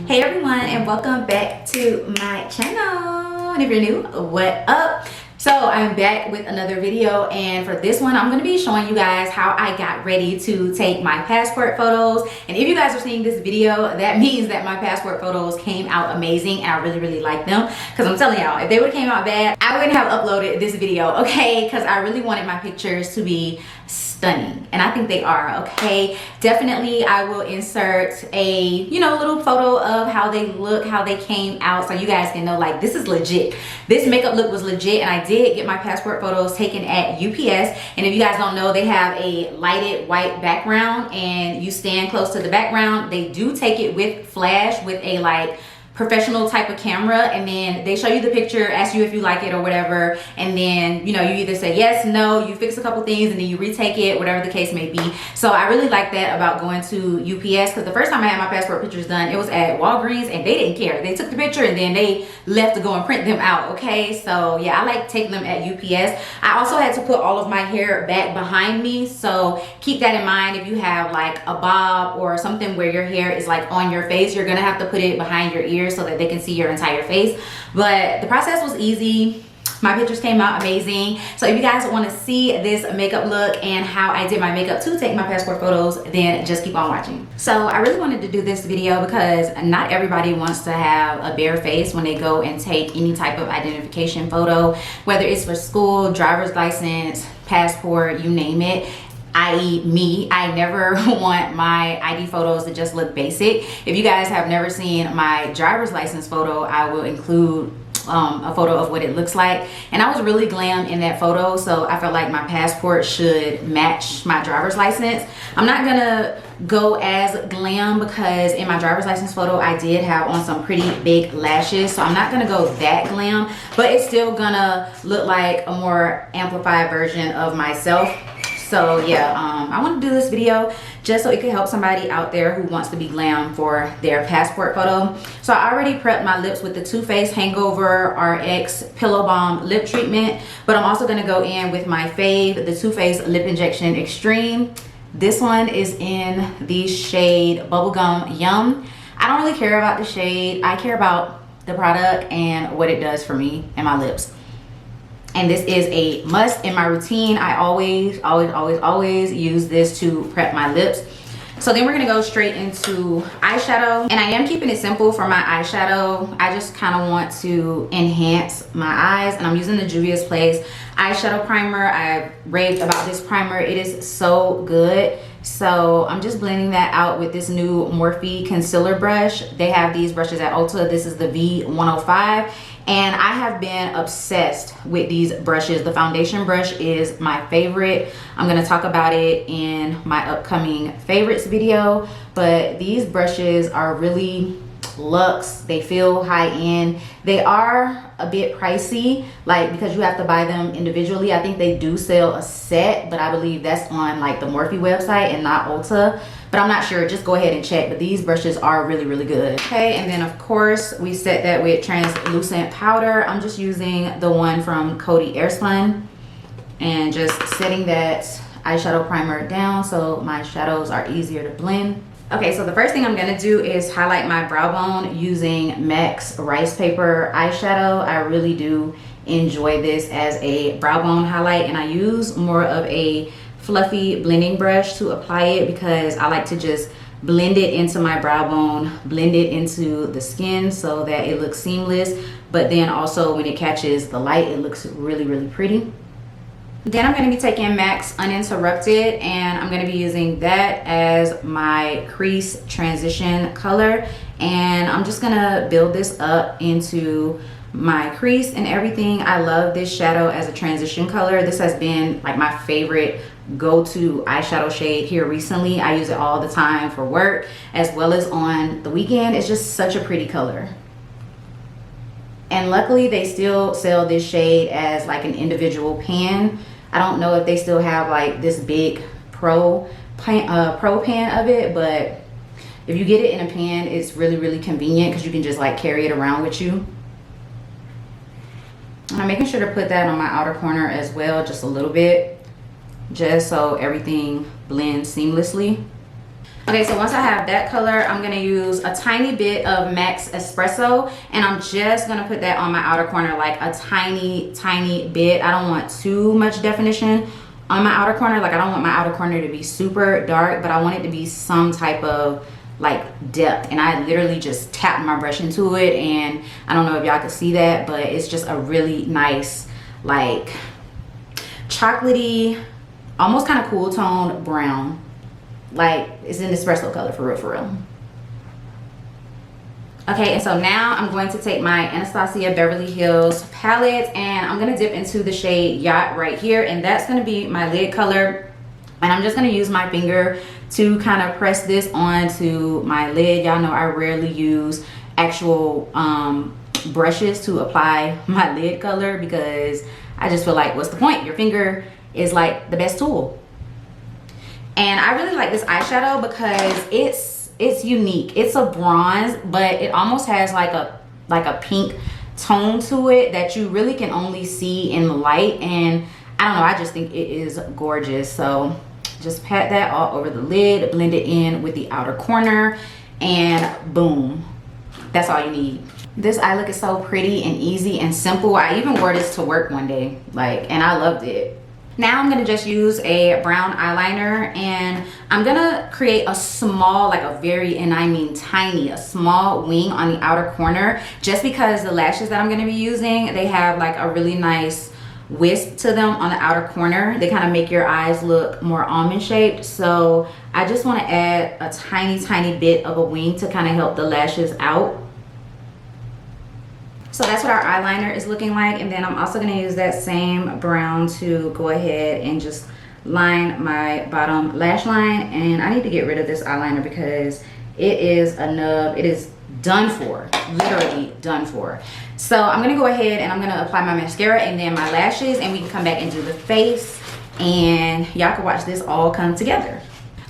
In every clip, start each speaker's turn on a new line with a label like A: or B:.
A: Hey everyone, and welcome back to my channel. And if you're new, what up? So I'm back with another video, and for this one I'm going to be showing you guys how I got ready to take my passport photos. And if you guys are seeing this video, that means that my passport photos came out amazing and I really like them, because I'm telling y'all, if they would have came out bad, I wouldn't have uploaded this video, okay? Because I really wanted my pictures to be stunning, and I think they are, okay? Definitely I will insert a little photo of how they look, how they came out, so you guys can know like this is legit. This makeup look was legit, and I did get my passport photos taken at UPS. And if you guys don't know, they have a lighted white background, and you stand close to the background. They do take it with flash, with a like professional type of camera, and then they show you the picture, ask you if you like it or whatever, and then you either say yes, no, you fix a couple things, and then you retake it, whatever the case may be. So I really like that about going to UPS, because the first time I had my passport pictures done, it was at Walgreens, and they didn't care. They took the picture and then they left to go and print them out, okay? So yeah, I like taking them at UPS. I also had to put all of my hair back behind me, so keep that in mind. If you have like a bob or something where your hair is like on your face, you're gonna have to put it behind your ears so that they can see your entire face. But the process was easy. My pictures came out amazing. So if you guys want to see this makeup look and how I did my makeup to take my passport photos, then just keep on watching. So I really wanted to do this video because not everybody wants to have a bare face when they go and take any type of identification photo, whether it's for school, driver's license, passport, you name it. I.e. me, I never want my ID photos to just look basic. If you guys have never seen my driver's license photo, I will include a photo of what it looks like. And I was really glam in that photo, so I felt like my passport should match my driver's license. I'm not gonna go as glam because in my driver's license photo I did have on some pretty big lashes, so I'm not gonna go that glam, but it's still gonna look like a more amplified version of myself. So yeah, I want to do this video just so it could help somebody out there who wants to be glam for their passport photo. So I already prepped my lips with the Too Faced Hangover RX Pillow Balm lip treatment, but I'm also going to go in with my fave, the Too Faced Lip Injection Extreme. This one is in the shade Bubblegum Yum. I don't really care about the shade. I care about the product and what it does for me and my lips. And this is a must in my routine. I always use this to prep my lips. So then we're gonna go straight into eyeshadow. And I am keeping it simple for my eyeshadow. I just kind of want to enhance my eyes. And I'm using the Juvia's Place eyeshadow primer. I raved about this primer. It is so good. So I'm just blending that out with this new Morphe concealer brush. They have these brushes at Ulta. This is the V105. And I have been obsessed with these brushes. The foundation brush is my favorite. I'm gonna talk about it in my upcoming favorites video, but these brushes are really luxe. They feel high-end. They are a bit pricey, like because you have to buy them individually. I think they do sell a set, but I believe that's on like the Morphe website and not Ulta, but I'm not sure. Just go ahead and check. But these brushes are really good. Okay, and then of course we set that with translucent powder. I'm just using the one from Coty Airspun and just setting that eyeshadow primer down so my shadows are easier to blend. Okay, so the first thing I'm gonna do is highlight my brow bone using MAC's Rice Paper eyeshadow. I really do enjoy this as a brow bone highlight, and I use more of a fluffy blending brush to apply it because I like to just blend it into my brow bone, blend it into the skin so that it looks seamless, but then also when it catches the light, it looks really pretty. Then I'm going to be taking MAC's Uninterrupted, and I'm going to be using that as my crease transition color, and I'm just going to build this up into my crease and everything. I love this shadow as a transition color. This has been like my favorite go-to eyeshadow shade here recently. I use it all the time for work as well as on the weekend. It's just such a pretty color. And luckily they still sell this shade as like an individual pan. I don't know if they still have like this big pro pan of it, but if you get it in a pan, it's really convenient because you can just like carry it around with you. And I'm making sure to put that on my outer corner as well, just a little bit, just so everything blends seamlessly. Okay, so once I have that color, I'm gonna use a tiny bit of Max Espresso, and I'm just gonna put that on my outer corner, like a tiny, tiny bit. I don't want too much definition on my outer corner. Like, I don't want my outer corner to be super dark, but I want it to be some type of like depth. And I literally just tapped my brush into it, and I don't know if y'all can see that, but it's just a really nice, like, chocolatey, almost kind of cool toned brown. Like, it's an espresso color, for real, for real. Okay, and so now I'm going to take my Anastasia Beverly Hills palette, and I'm gonna dip into the shade Yacht right here, and that's gonna be my lid color. And I'm just gonna use my finger to kind of press this onto my lid. Y'all know I rarely use actual brushes to apply my lid color, because I just feel like, what's the point? Your finger is like the best tool. And I really like this eyeshadow because it's unique. It's a bronze, but it almost has like a pink tone to it that you really can only see in the light. And I don't know, I just think it is gorgeous. So just pat that all over the lid, blend it in with the outer corner, and boom, that's all you need. This eye look is so pretty and easy and simple. I even wore this to work one day, like, and I loved it. Now I'm gonna just use a brown eyeliner, and I'm gonna create a small, like a very, and I mean tiny, a small wing on the outer corner, just because the lashes that I'm gonna be using, they have like a really nice wisp to them on the outer corner. They kind of make your eyes look more almond shaped. So I just want to add a tiny, tiny bit of a wing to kind of help the lashes out. So that's what our eyeliner is looking like. And then I'm also going to use that same brown to go ahead and just line my bottom lash line. And I need to get rid of this eyeliner because it is a nub. It is done for, literally done for. So I'm going to go ahead and I'm going to apply my mascara and then my lashes, and we can come back and do the face, and y'all can watch this all come together.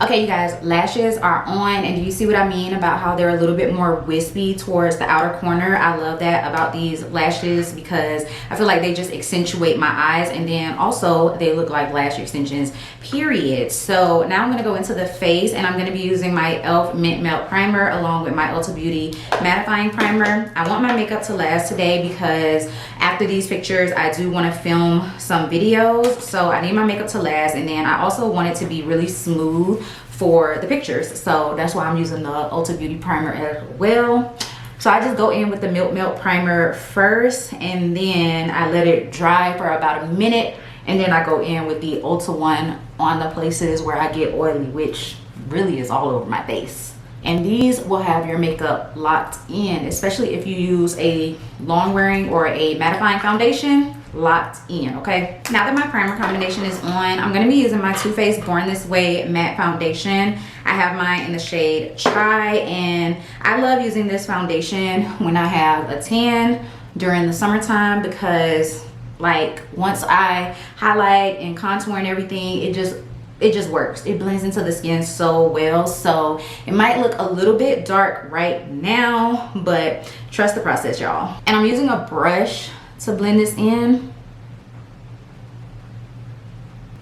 A: Okay, you guys, lashes are on, and do you see what I mean about how they're a little bit more wispy towards the outer corner? I love that about these lashes because I feel like they just accentuate my eyes, and then also they look like lash extensions, period. So now I'm going to go into the face, and I'm going to be using my e.l.f. Mint Melt Primer along with my Ulta Beauty Mattifying Primer. I want my makeup to last today because after these pictures, I do want to film some videos, so I need my makeup to last, and then I also want it to be really smooth for the pictures, so that's why I'm using the Ulta Beauty Primer as well. So I just go in with the Milk Melt Primer first, and then I let it dry for about a minute, and then I go in with the Ulta one on the places where I get oily, which really is all over my face. And these will have your makeup locked in, especially if you use a long wearing or a mattifying foundation. Locked in. Okay, now that my primer combination is on, I'm going to be using my Too Faced Born This Way matte foundation. I have mine in the shade Chai, and I love using this foundation when I have a tan during the summertime because, like, once I highlight and contour and everything, it just works. It blends into the skin so well. So it might look a little bit dark right now, but trust the process, y'all. And I'm using a brush to blend this in.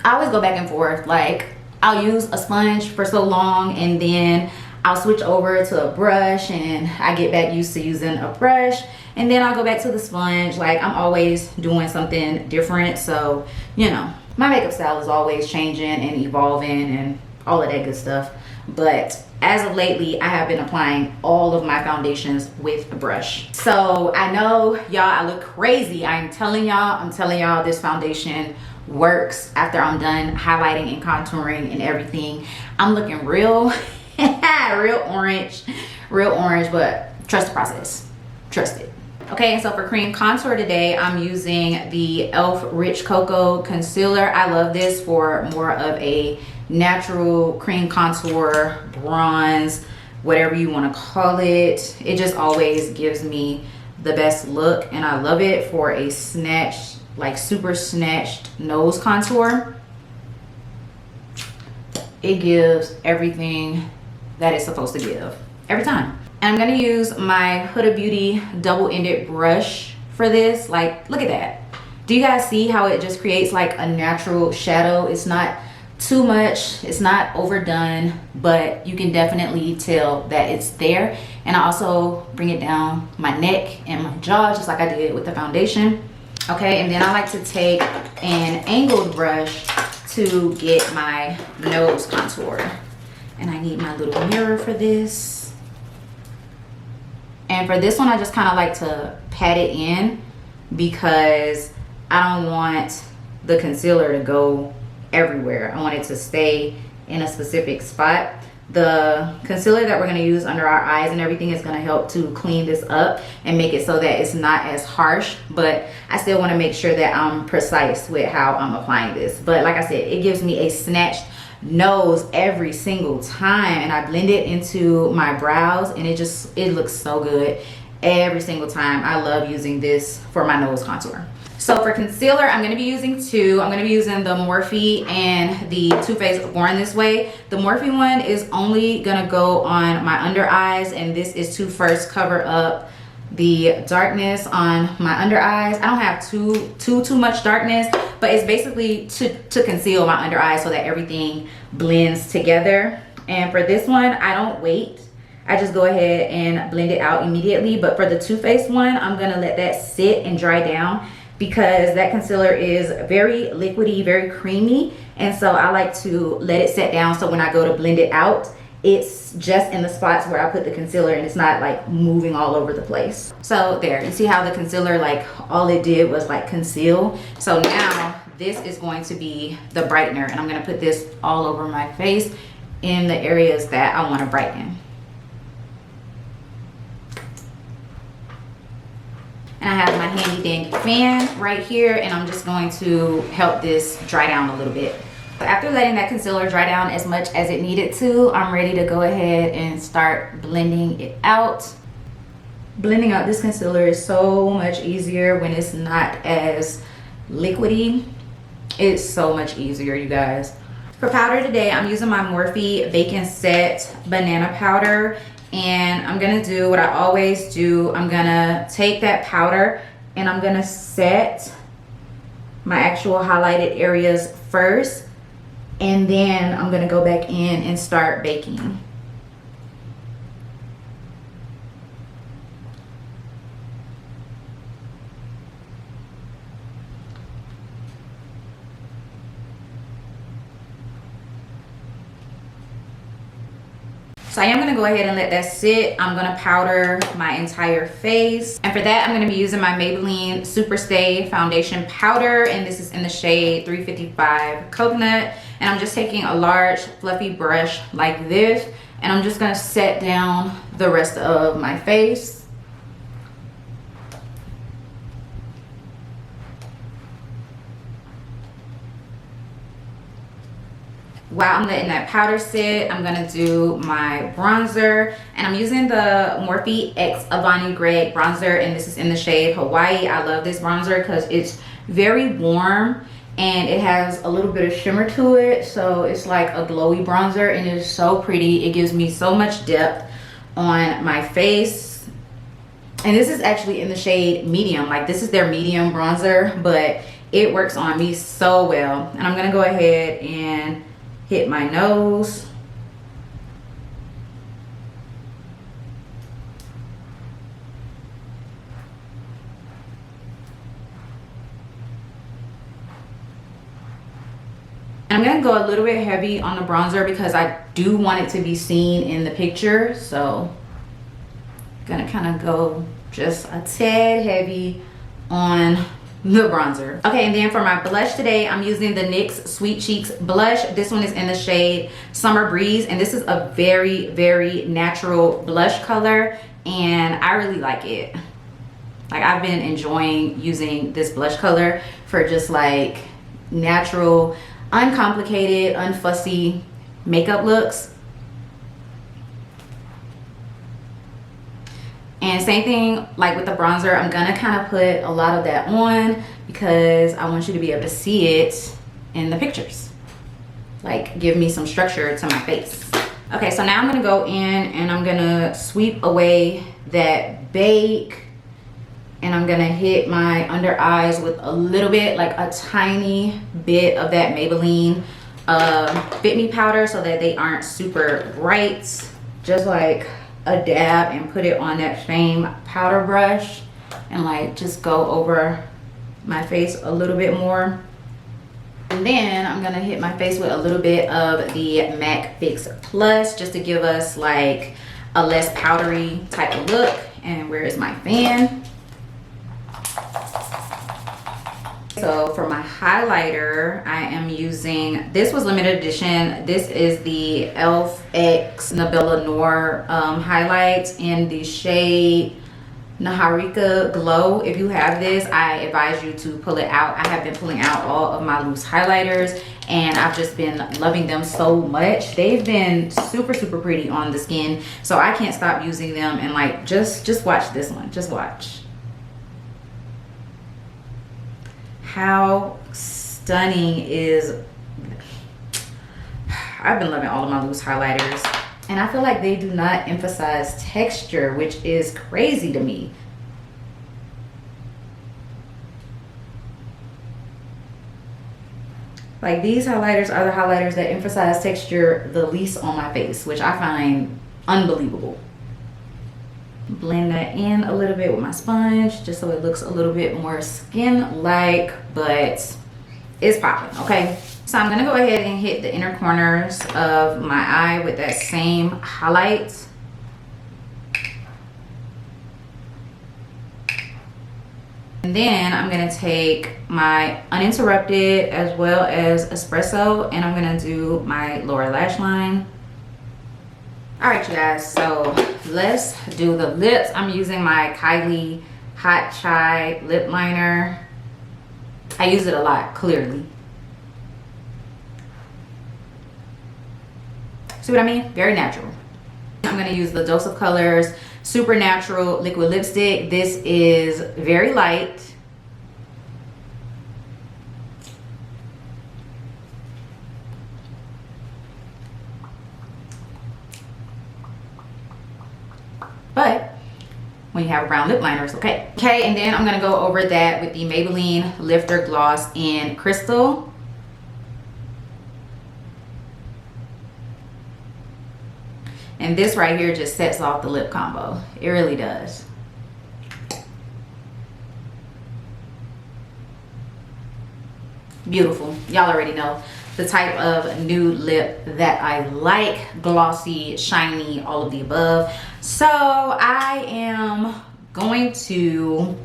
A: I always go back and forth. Like, I'll use a sponge for so long, and then I'll switch over to a brush, and I get back used to using a brush, and then I'll go back to the sponge. Like, I'm always doing something different. So, you know, my makeup style is always changing and evolving and all of that good stuff. But as of lately, I have been applying all of my foundations with a brush. So I know y'all, I look crazy. I'm telling y'all this foundation works after I'm done highlighting and contouring and everything. I'm looking real real orange, but trust the process, trust it. Okay, and so for cream contour today, I'm using the e.l.f. Rich Cocoa Concealer. I love this for more of a natural cream contour, bronze, whatever you want to call it. It just always gives me the best look, and I love it for a snatched, like super snatched nose contour. It gives everything that it's supposed to give every time. And I'm going to use my Huda Beauty double-ended brush for this. Like, look at that. Do you guys see how it just creates like a natural shadow? It's not too much, it's not overdone, but you can definitely tell that it's there. And I also bring it down my neck and my jaw, just like I did with the foundation. Okay, and then I like to take an angled brush to get my nose contour. And I need my little mirror for this. And for this one, I just kind of like to pat it in because I don't want the concealer to go everywhere. I want it to stay in a specific spot. The concealer that we're going to use under our eyes and everything is going to help to clean this up and make it so that it's not as harsh, but I still want to make sure that I'm precise with how I'm applying this. But like I said, it gives me a snatched nose every single time, and I blend it into my brows, and it looks so good every single time. I love using this for my nose contour. So for concealer, I'm going to be using two. I'm going to be using the Morphe and the Too Faced Born This Way. The Morphe one is only going to go on my under eyes, and this is to first cover up the darkness on my under eyes. I don't have too much darkness, but it's basically to conceal my under eyes so that everything blends together. And for this one, I don't wait. I just go ahead and blend it out immediately. But for the Too Faced one, I'm going to let that sit and dry down, because that concealer is very liquidy, very creamy, and so I like to let it set down so when I go to blend it out, it's just in the spots where I put the concealer and it's not like moving all over the place. So there, you see how the concealer, like all it did was like conceal. So now this is going to be the brightener, and I'm going to put this all over my face in the areas that I want to brighten. And I have my handy dandy fan right here, and I'm just going to help this dry down a little bit. So after letting that concealer dry down as much as it needed to, I'm ready to go ahead and start blending it out. Blending out this concealer is so much easier when it's not as liquidy. It's so much easier, you guys. For powder today, I'm using my Morphe Bacon Set Banana Powder. And I'm gonna do what I always do. I'm gonna take that powder and I'm gonna set my actual highlighted areas first, and then I'm gonna go back in and start baking. So I am going to go ahead and let that sit. I'm going to powder my entire face. And for that, I'm going to be using my Maybelline Superstay Foundation Powder. And this is in the shade 355 Coconut. And I'm just taking a large fluffy brush like this. And I'm just going to set down the rest of my face. While I'm letting that powder sit, I'm gonna do my bronzer, and I'm using the Morphe X Avani Gregg bronzer, and this is in the shade Hawaii. I love this bronzer because it's very warm and it has a little bit of shimmer to it, so it's like a glowy bronzer, and it is so pretty. It gives me so much depth on my face. And this is actually in the shade medium. Like, this is their medium bronzer, but it works on me so well. And I'm gonna go ahead and hit my nose. And I'm gonna go a little bit heavy on the bronzer because I do want it to be seen in the picture. So I'm gonna kind of go just a tad heavy on the bronzer. Okay, and then for my blush today, I'm using the NYX Sweet Cheeks blush. This one is in the shade Summer Breeze, and this is a very, very natural blush color, and I really like it. Like, I've been enjoying using this blush color for just like natural, uncomplicated, unfussy makeup looks. And same thing like with the bronzer, I'm gonna kind of put a lot of that on because I want you to be able to see it in the pictures. Like, give me some structure to my face. Okay, so now I'm gonna go in and I'm gonna sweep away that bake, and I'm gonna hit my under eyes with a little bit, like a tiny bit of that Maybelline Fit Me powder so that they aren't super bright. Just like a dab and put it on that same powder brush and like just go over my face a little bit more. And then I'm gonna hit my face with a little bit of the MAC Fix Plus just to give us like a less powdery type of look. And where is my fan? So for my highlighter, I am using, this was limited edition. This is the e.l.f. X Nabela Noor Highlight in the shade Naharika Glow. If you have this, I advise you to pull it out. I have been pulling out all of my loose highlighters and I've just been loving them so much. They've been super, super pretty on the skin. So I can't stop using them. And like, just watch this one, just watch. How stunning is, I've been loving all of my loose highlighters and I feel like they do not emphasize texture, which is crazy to me. Like these highlighters are the highlighters that emphasize texture the least on my face, which I find unbelievable. Blend that in a little bit with my sponge just so it looks a little bit more skin-like, but it's popping. Okay, so I'm gonna go ahead and hit the inner corners of my eye with that same highlight. And then I'm gonna take my Uninterrupted as well as Espresso and I'm gonna do my lower lash line. All right, you guys, so let's do the lips. I'm using my Kylie Hot Chai lip liner. I use it a lot, clearly. See what I mean? Very natural. I'm gonna use the Dose of Colors Supernatural Liquid Lipstick. This is very light. But when you have a brown lip liner, it's okay. Okay, and then I'm gonna go over that with the Maybelline Lifter Gloss in Crystal. And this right here just sets off the lip combo. It really does. Beautiful. Y'all already know the type of nude lip that I like. Glossy, shiny, all of the above. So I am going to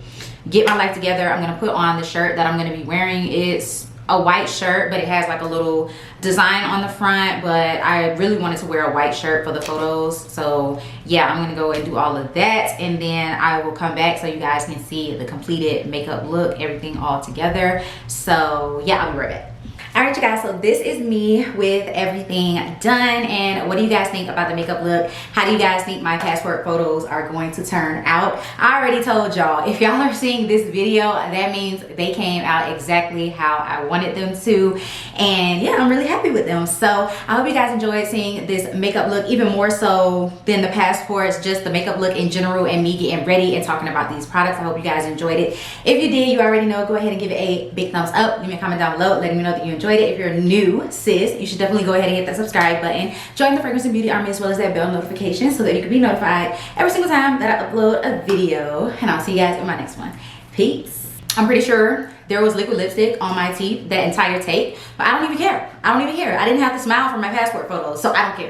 A: get my life together. I'm gonna put on the shirt that I'm gonna be wearing. It's a white shirt, but it has like a little design on the front, but I really wanted to wear a white shirt for the photos. So yeah, I'm gonna go and do all of that, and then I will come back so you guys can see the completed makeup look, everything all together. So yeah, I'll be right back. All right, you guys, so this is me with everything done. And what do you guys think about the makeup look? How do you guys think my passport photos are going to turn out? I already told y'all, if y'all are seeing this video, that means they came out exactly how I wanted them to. And yeah, I'm really happy with them. So I hope you guys enjoyed seeing this makeup look, even more so than the passports, just the makeup look in general and me getting ready and talking about these products. I hope you guys enjoyed it. If you did, you already know, go ahead and give it a big thumbs up. Leave me a comment down below letting me know that you enjoyed it. If you're new, sis, you should definitely go ahead and hit that subscribe button. Join the Fragrance and Beauty Army as well as that bell notification so that you can be notified every single time that I upload a video. And I'll see you guys in my next one. Peace. I'm pretty sure there was liquid lipstick on my teeth that entire take, but I don't even care. I don't even care. I didn't have to smile for my passport photos, so I don't care.